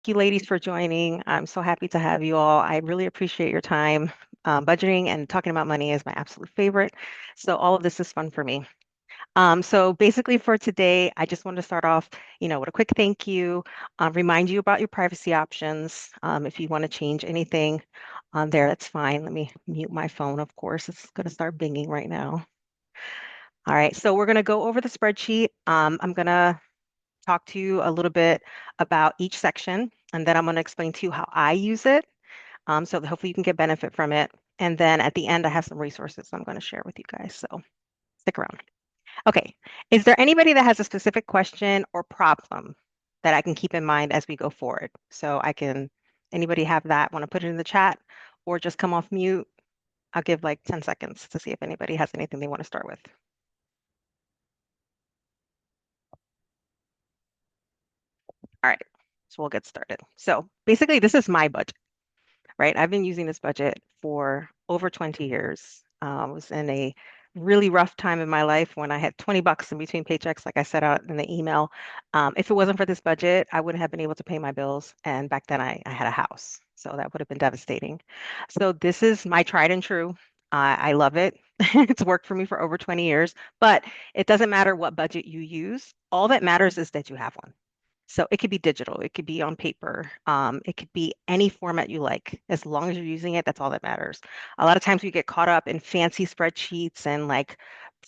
you ladies for joining. I'm so happy to have you all. I really appreciate your time. Budgeting and talking about money is my absolute favorite. So all of this is fun for me. So basically for today, I just want to start off, with a quick thank you, remind you about your privacy options. If you want to change anything on there, that's fine. Let me mute my phone, of course. It's going to start binging right now. All right, so we're going to go over the spreadsheet. I'm going to talk to you a little bit about each section, and then I'm going to explain to you how I use it, so that hopefully you can get benefit from it. And then at the end, I have some resources I'm going to share with you guys, so stick around. Okay, is there anybody that has a specific question or problem that I can keep in mind as we go forward? So anybody have that, want to put it in the chat or just come off mute? I'll give like 10 seconds to see if anybody has anything they want to start with. All right, so we'll get started. So basically, this is my budget. Right? I've been using this budget for over 20 years. I was in a really rough time in my life when I had 20 bucks in between paychecks, like I said out in the email. If it wasn't for this budget, I wouldn't have been able to pay my bills. And back then I had a house. So that would have been devastating. So this is my tried and true. I love it. It's worked for me for over 20 years, but it doesn't matter what budget you use. All that matters is that you have one. So it could be digital, it could be on paper, it could be any format you like. As long as you're using it, that's all that matters. A lot of times we get caught up in fancy spreadsheets and like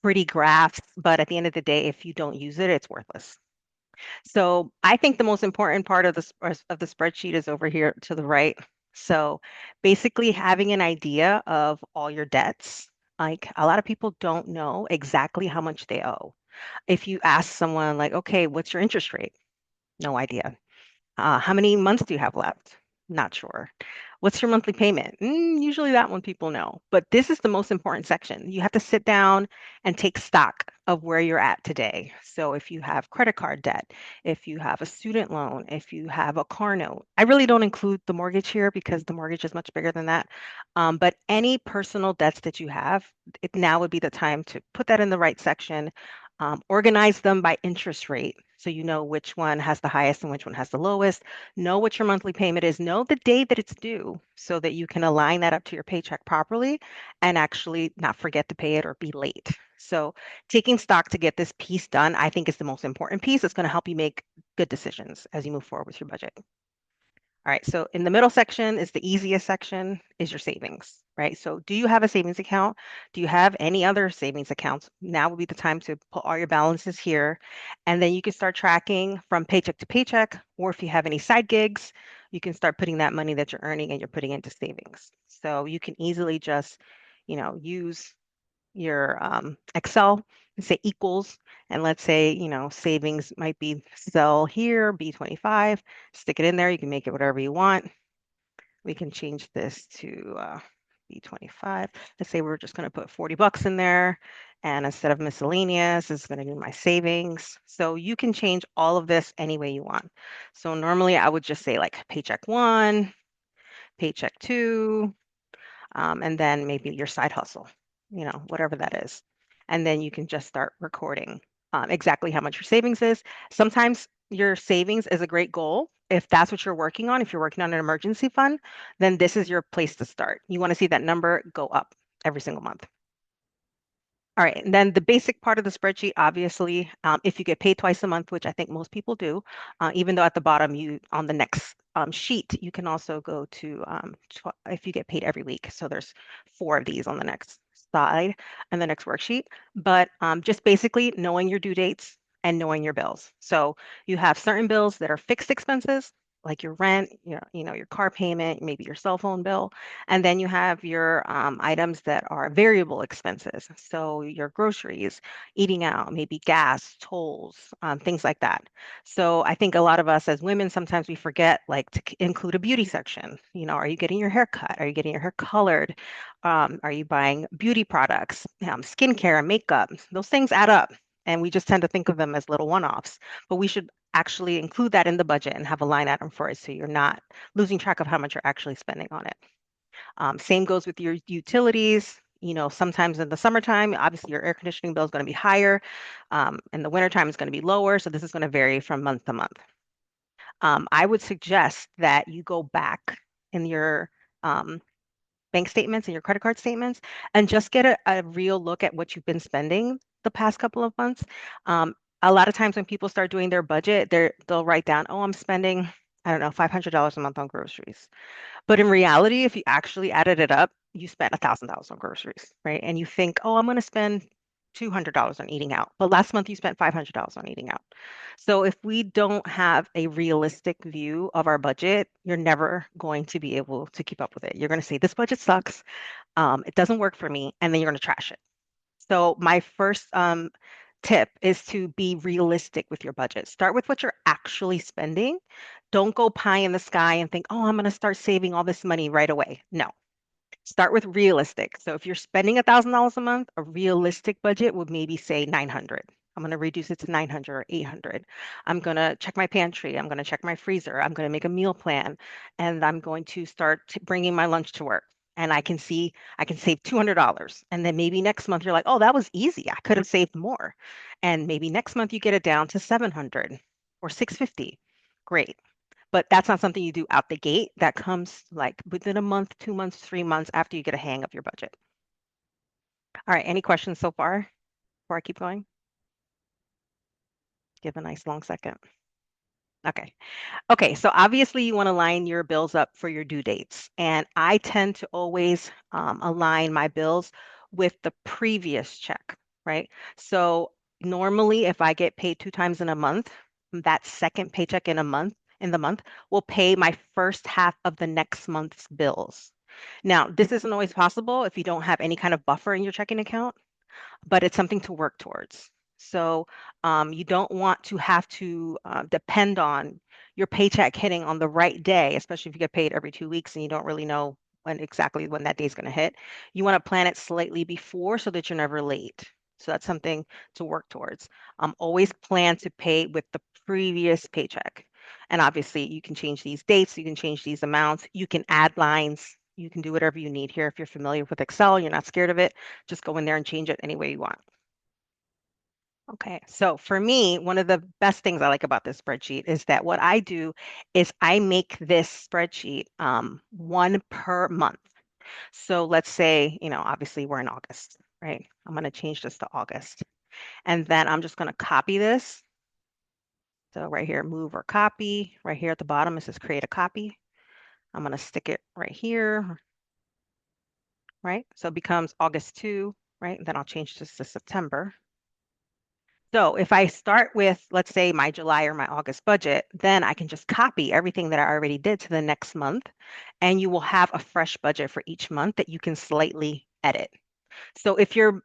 pretty graphs, but at the end of the day, if you don't use it, it's worthless. So I think the most important part of the spreadsheet is over here to the right. So basically having an idea of all your debts. Like a lot of people don't know exactly how much they owe. If you ask someone like, okay, what's your interest rate? No idea. How many months do you have left? Not sure. What's your monthly payment? Usually that one people know, but this is the most important section. You have to sit down and take stock of where you're at today. So if you have credit card debt, if you have a student loan, if you have a car note, I really don't include the mortgage here because the mortgage is much bigger than that. But any personal debts that you have, now would be the time to put that in the right section. Organize them by interest rate so you know which one has the highest and which one has the lowest. Know what your monthly payment is. Know the day that it's due so that you can align that up to your paycheck properly and actually not forget to pay it or be late. So, taking stock to get this piece done, I think is the most important piece. It's going to help you make good decisions as you move forward with your budget. All right, so in the middle section is the easiest section, is your savings, right? So do you have a savings account? Do you have any other savings accounts? Now would be the time to put all your balances here. And then you can start tracking from paycheck to paycheck, or if you have any side gigs, you can start putting that money that you're earning and you're putting into savings. So you can easily just, use your Excel and say equals, and let's say, savings might be cell here, B25, stick it in there. You can make it whatever you want. We can change this to B25. Let's say we're just going to put 40 bucks in there. And instead of miscellaneous, it's going to be my savings. So you can change all of this any way you want. So normally I would just say like paycheck one, paycheck two, and then maybe your side hustle, whatever that is. And then you can just start recording exactly how much your savings is. Sometimes your savings is a great goal. If that's what you're working on, if you're working on an emergency fund, then this is your place to start. You want to see that number go up every single month. All right, and then the basic part of the spreadsheet, obviously, if you get paid twice a month, which I think most people do, even though at the bottom on the next sheet, you can also go to if you get paid every week. So there's 4 of these on the next slide and the next worksheet. But just basically knowing your due dates and knowing your bills. So you have certain bills that are fixed expenses, like your rent, your car payment, maybe your cell phone bill. And then you have your items that are variable expenses. So your groceries, eating out, maybe gas, tolls, things like that. So I think a lot of us as women, sometimes we forget like to include a beauty section. Are you getting your hair cut? Are you getting your hair colored? Are you buying beauty products, skincare, makeup? Those things add up. And we just tend to think of them as little one-offs, but we should actually include that in the budget and have a line item for it so you're not losing track of how much you're actually spending on it. Same goes with your utilities. Sometimes in the summertime, obviously your air conditioning bill is going to be higher. In the wintertime, it's going to be lower. So this is going to vary from month to month. I would suggest that you go back in your um, bank statements and your credit card statements and just get a real look at what you've been spending the past couple of months. Um, a lot of times when people start doing their budget, they'll write down, oh, I'm spending, I don't know, $500 a month on groceries. But in reality, if you actually added it up, you spent $1,000 on groceries, right? And you think, oh, I'm going to spend $200 on eating out. But last month you spent $500 on eating out. So if we don't have a realistic view of our budget, you're never going to be able to keep up with it. You're going to say, this budget sucks. It doesn't work for me. And then you're going to trash it. So my first tip is to be realistic with your budget. Start with what you're actually spending. Don't go pie in the sky and think, oh, I'm going to start saving all this money right away. No, start with realistic. So if you're spending $1,000 a month, a realistic budget would maybe say 900. I'm going to reduce it to 900 or 800. I'm going to check my pantry. I'm going to check my freezer. I'm going to make a meal plan, and I'm going to start bringing my lunch to work. And I can save $200. And then maybe next month you're like, oh, that was easy. I could have saved more. And maybe next month you get it down to 700 or 650. Great. But that's not something you do out the gate. That comes like within a month, 2 months, 3 months after you get a hang of your budget. All right, any questions so far before I keep going? Give a nice long second. Okay. Okay, so obviously you want to line your bills up for your due dates. And I tend to always align my bills with the previous check, right? So normally if I get paid 2 times in a month, that second paycheck in the month will pay my first half of the next month's bills. Now, this isn't always possible if you don't have any kind of buffer in your checking account, but it's something to work towards. So you don't want to have to depend on your paycheck hitting on the right day, especially if you get paid every 2 weeks and you don't really know when that day is going to hit. You want to plan it slightly before so that you're never late. So that's something to work towards. Always plan to pay with the previous paycheck. And obviously, you can change these dates, you can change these amounts, you can add lines, you can do whatever you need here. If you're familiar with Excel, you're not scared of it, just go in there and change it any way you want. Okay, so for me, one of the best things I like about this spreadsheet is that what I do is I make this spreadsheet one per month. So let's say, obviously we're in August, right? I'm going to change this to August. And then I'm just going to copy this. So right here, move or copy. Right here at the bottom, it says create a copy. I'm going to stick it right here, right? So it becomes August 2, right? And then I'll change this to September. So if I start with, let's say, my July or my August budget, then I can just copy everything that I already did to the next month, and you will have a fresh budget for each month that you can slightly edit. So if your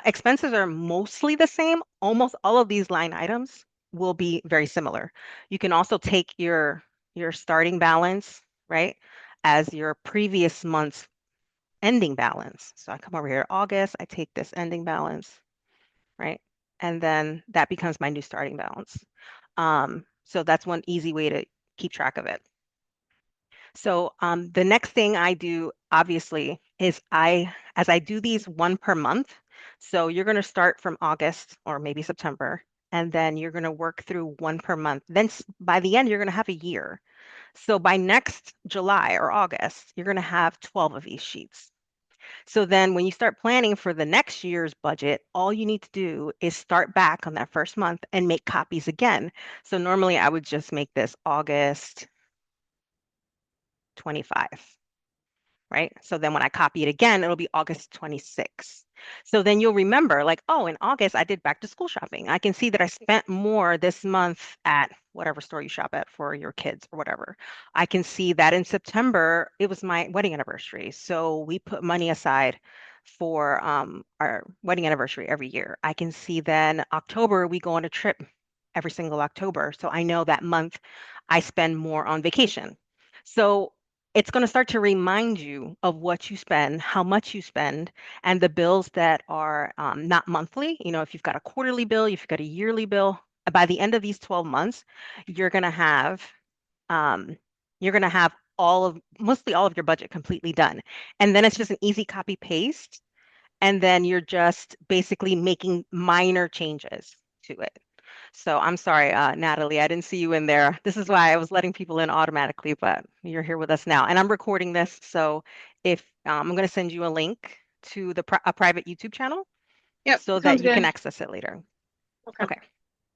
expenses are mostly the same, almost all of these line items will be very similar. You can also take your starting balance, right, as your previous month's ending balance. So I come over here, August, I take this ending balance, right? And then that becomes my new starting balance. So that's one easy way to keep track of it. So the next thing I do, obviously, is as I do these one per month, so you're going to start from August or maybe September, and then you're going to work through one per month. Then by the end, you're going to have a year. So by next July or August, you're going to have 12 of these sheets. So then when you start planning for the next year's budget, all you need to do is start back on that first month and make copies again. So normally I would just make this August 25, right? So then when I copy it again, it'll be August 26. So then you'll remember, like, oh, in August, I did back to school shopping. I can see that I spent more this month at whatever store you shop at for your kids or whatever. I can see that in September, it was my wedding anniversary. So we put money aside for our wedding anniversary every year. I can see then October, we go on a trip every single October. So I know that month I spend more on vacation. So it's going to start to remind you of what you spend, how much you spend, and the bills that are not monthly. If you've got a quarterly bill, if you've got a yearly bill, by the end of these 12 months, you're going to have um, mostly all of your budget completely done. And then it's just an easy copy paste. And then you're just basically making minor changes to it. So I'm sorry, Natalie, I didn't see you in there. This is why I was letting people in automatically, but you're here with us now. And I'm recording this, so if I'm going to send you a link to a private YouTube channel Yep, so that sounds you can good. access it later. Okay. Okay.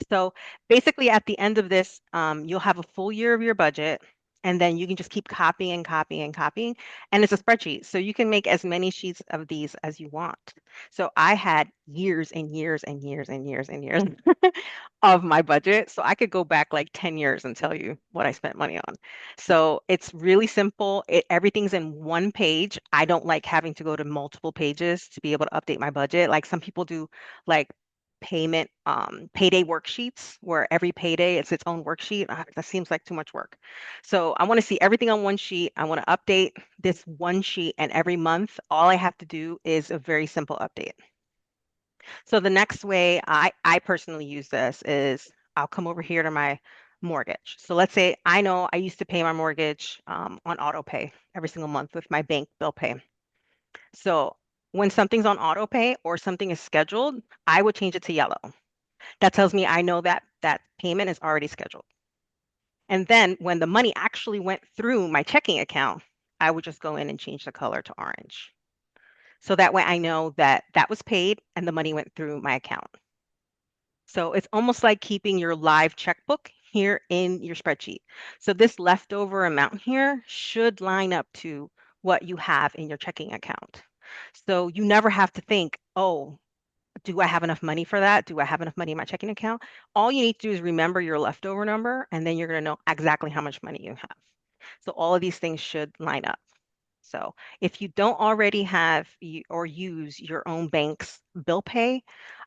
So basically, at the end of this, you'll have a full year of your budget, and then you can just keep copying and copying and copying. And it's a spreadsheet, so you can make as many sheets of these as you want. So I had years and years and years and years and years of my budget. So I could go back like 10 years and tell you what I spent money on. So it's really simple. Everything's in one page. I don't like having to go to multiple pages to be able to update my budget. Like some people do like payday worksheets where every payday it's its own worksheet. That seems like too much work. So I want to see everything on one sheet. I want to update this one sheet, and every month, all I have to do is a very simple update. So the next way I personally use this is I'll come over here to my mortgage. So let's say I know I used to pay my mortgage on auto pay every single month with my bank bill pay. So when something's on auto pay or something is scheduled, I would change it to yellow. That tells me I know that that payment is already scheduled. And then when the money actually went through my checking account, I would just go in and change the color to orange. So that way I know that that was paid and the money went through my account. So it's almost like keeping your live checkbook here in your spreadsheet. So this leftover amount here should line up to what you have in your checking account. So you never have to think, oh, do I have enough money for that? Do I have enough money in my checking account? All you need to do is remember your leftover number, and then you're going to know exactly how much money you have. So all of these things should line up. So if you don't already have or use your own bank's bill pay,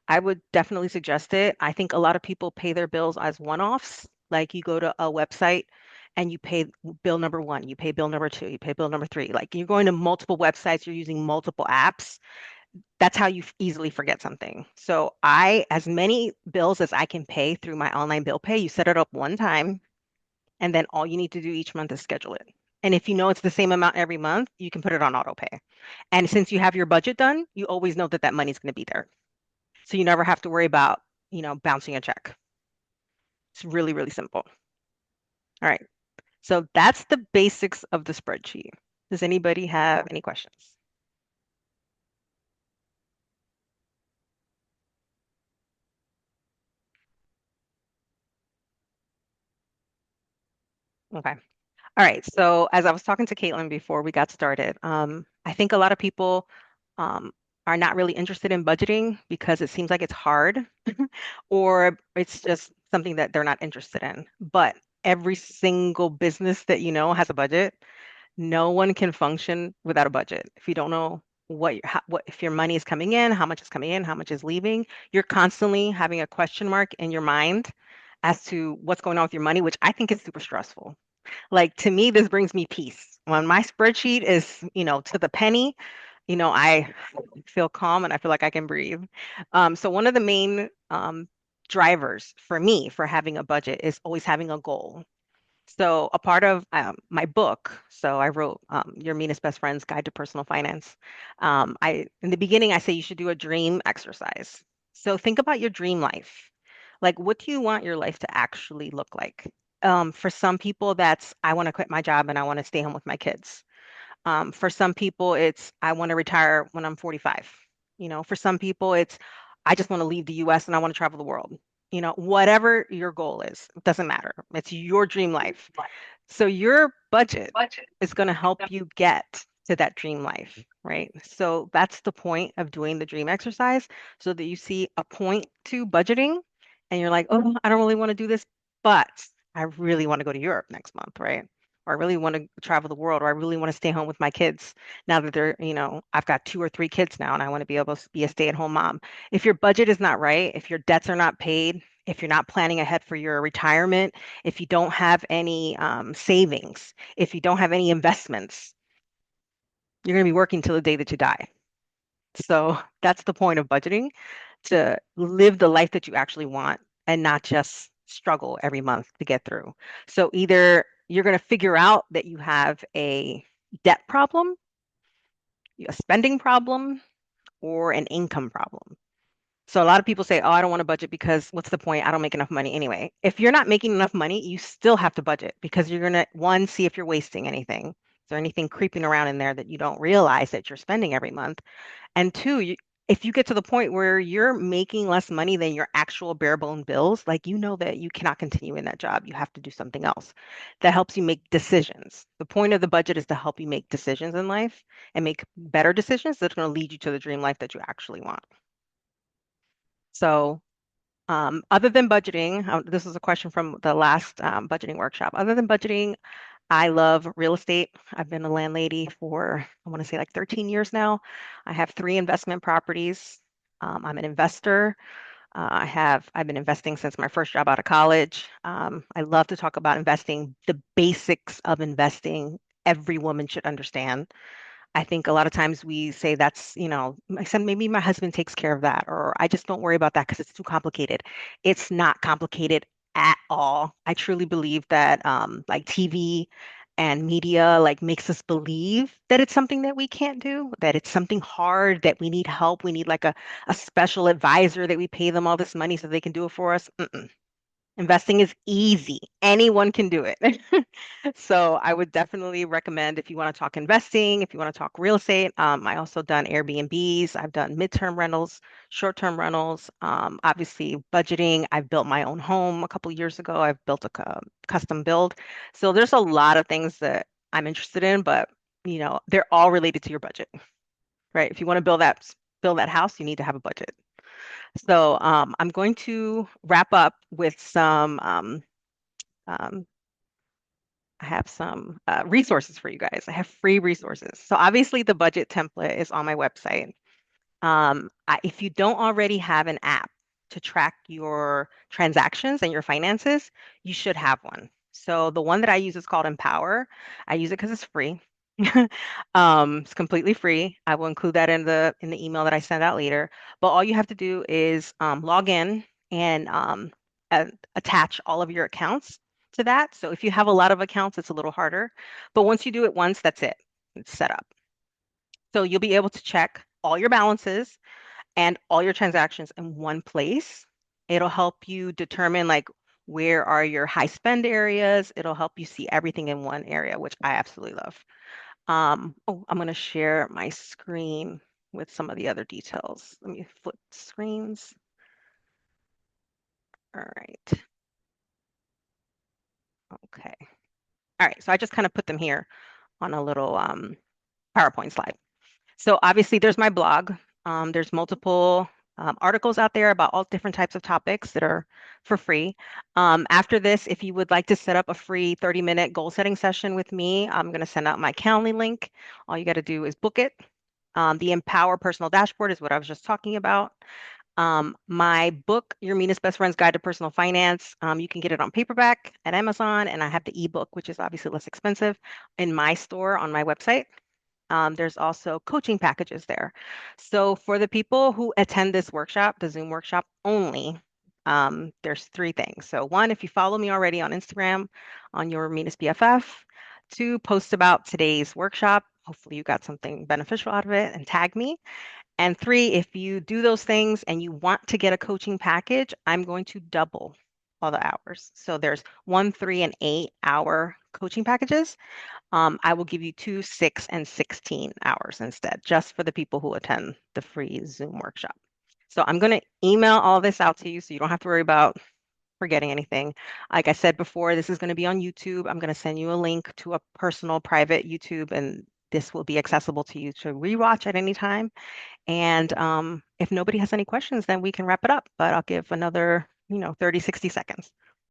I would definitely suggest it. I think a lot of people pay their bills as one-offs. Like you go to a website and you pay bill number one, you pay bill number two, you pay bill number three. Like you're going to multiple websites, you're using multiple apps. That's how you easily forget something. So as many bills as I can pay through my online bill pay, you set it up one time, and then all you need to do each month is schedule it. And if you know it's the same amount every month, you can put it on auto pay. And since you have your budget done, you always know that that money's going to be there. So you never have to worry about, bouncing a check. It's really, really simple. All right. So that's the basics of the spreadsheet. Does anybody have any questions? Okay. All right. So as I was talking to Caitlin before we got started, I think a lot of people um, are not really interested in budgeting because it seems like it's hard or it's just something that they're not interested in. But every single business that you know has a budget. No one can function without a budget. If you don't know what if your money is coming in, how much is coming in, how much is leaving, you're constantly having a question mark in your mind as to what's going on with your money, which I think is super stressful. Like to me, this brings me peace. When my spreadsheet is, to the penny, I feel calm and I feel like I can breathe. So one of the main drivers for me for having a budget is always having a goal. So a part of my book, so I wrote Your Meanest Best Friend's Guide to Personal Finance. I in the beginning I say you should do a dream exercise. So think about your dream life. Like what do you want your life to actually look like? For some people, that's I want to quit my job and I want to stay home with my kids. For some people, it's I want to retire when I'm 45. For some people, it's I just want to leave the US and I want to travel the world. Whatever your goal is, it doesn't matter. It's your dream life. So your budget is going to help you get to that dream life, right? So that's the point of doing the dream exercise so that you see a point to budgeting and you're like, oh, I don't really want to do this, but I really want to go to Europe next month, right? Or I really want to travel the world, or I really want to stay home with my kids now that I've got two or three kids now and I want to be able to be a stay-at-home mom. If your budget is not right, if your debts are not paid, if you're not planning ahead for your retirement, if you don't have any savings, if you don't have any investments, you're going to be working till the day that you die. So that's the point of budgeting, to live the life that you actually want and not just struggle every month to get through. So either you're going to figure out that you have a debt problem, a spending problem, or an income problem. So a lot of people say, "Oh, I don't want to budget because what's the point? I don't make enough money anyway." If you're not making enough money, you still have to budget because you're gonna, one, see if you're wasting anything. Is there anything creeping around in there that you don't realize that you're spending every month? And two, if you get to the point where you're making less money than your actual bare bone bills, like you know that you cannot continue in that job. You have to do something else that helps you make decisions. The point of the budget is to help you make decisions in life and make better decisions that's going to lead you to the dream life that you actually want. So, other than budgeting, this is a question from the last budgeting workshop. Other than budgeting, I love real estate. I've been a landlady for, I want to say like 13 years now. I have three investment properties. I'm an investor. I've been investing since my first job out of college. I love to talk about investing, the basics of investing. Every woman should understand. I think a lot of times we say that's, I said maybe my husband takes care of that, or I just don't worry about that because it's too complicated. It's not complicated at all. I truly believe that like TV and media like makes us believe that it's something that we can't do, that it's something hard, that we need help. We need like a special advisor that we pay them all this money so they can do it for us. Mm-mm. Investing is easy. Anyone can do it. So I would definitely recommend if you want to talk investing, if you want to talk real estate. I also done Airbnbs. I've done midterm rentals, short-term rentals. Obviously, budgeting. I've built my own home a couple years ago. I've built a custom build. So there's a lot of things that I'm interested in, but they're all related to your budget, right? If you want to build that house, you need to have a budget. So I'm going to wrap up with um, I have some resources for you guys. I have free resources. So obviously the budget template is on my website. If you don't already have an app to track your transactions and your finances, you should have one. So the one that I use is called Empower. I use it because it's free. It's completely free. I will include that in the email that I send out later. But all you have to do is log in and attach all of your accounts to that. So if you have a lot of accounts, it's a little harder. But once you do it once, that's it. It's set up. So you'll be able to check all your balances and all your transactions in one place. It'll help you determine like where are your high spend areas. It'll help you see everything in one area, which I absolutely love. Oh, I'm going to share my screen with some of the other details. Let me flip screens. All right. Okay. All right. So I just kind of put them here on a little PowerPoint slide. So obviously there's my blog. There's multiple articles out there about all different types of topics that are for free. After this, if you would like to set up a free 30-minute goal setting session with me, I'm going to send out my Calendly link. All you got to do is book it. The Empower Personal Dashboard is what I was just talking about. My book, Your Meanest Best Friend's Guide to Personal Finance, you can get it on paperback at Amazon, and I have the ebook, which is obviously less expensive, in my store on my website. There's also coaching packages there. So for the people who attend this workshop, the Zoom workshop only, there's three things. So one, if you follow me already on Instagram on your Meanest BFF, two, post about today's workshop. Hopefully you got something beneficial out of it and tag me. And three, if you do those things and you want to get a coaching package, I'm going to double all the hours. So there's 1, 3, and 8 hour coaching packages. I will give you 2, 6, and 16 hours instead, just for the people who attend the free Zoom workshop. So I'm going to email all this out to you so you don't have to worry about forgetting anything. Like I said before, this is going to be on YouTube. I'm going to send you a link to a personal private YouTube, and this will be accessible to you to rewatch at any time. And if nobody has any questions, then we can wrap it up. But I'll give another, 30, 60 seconds.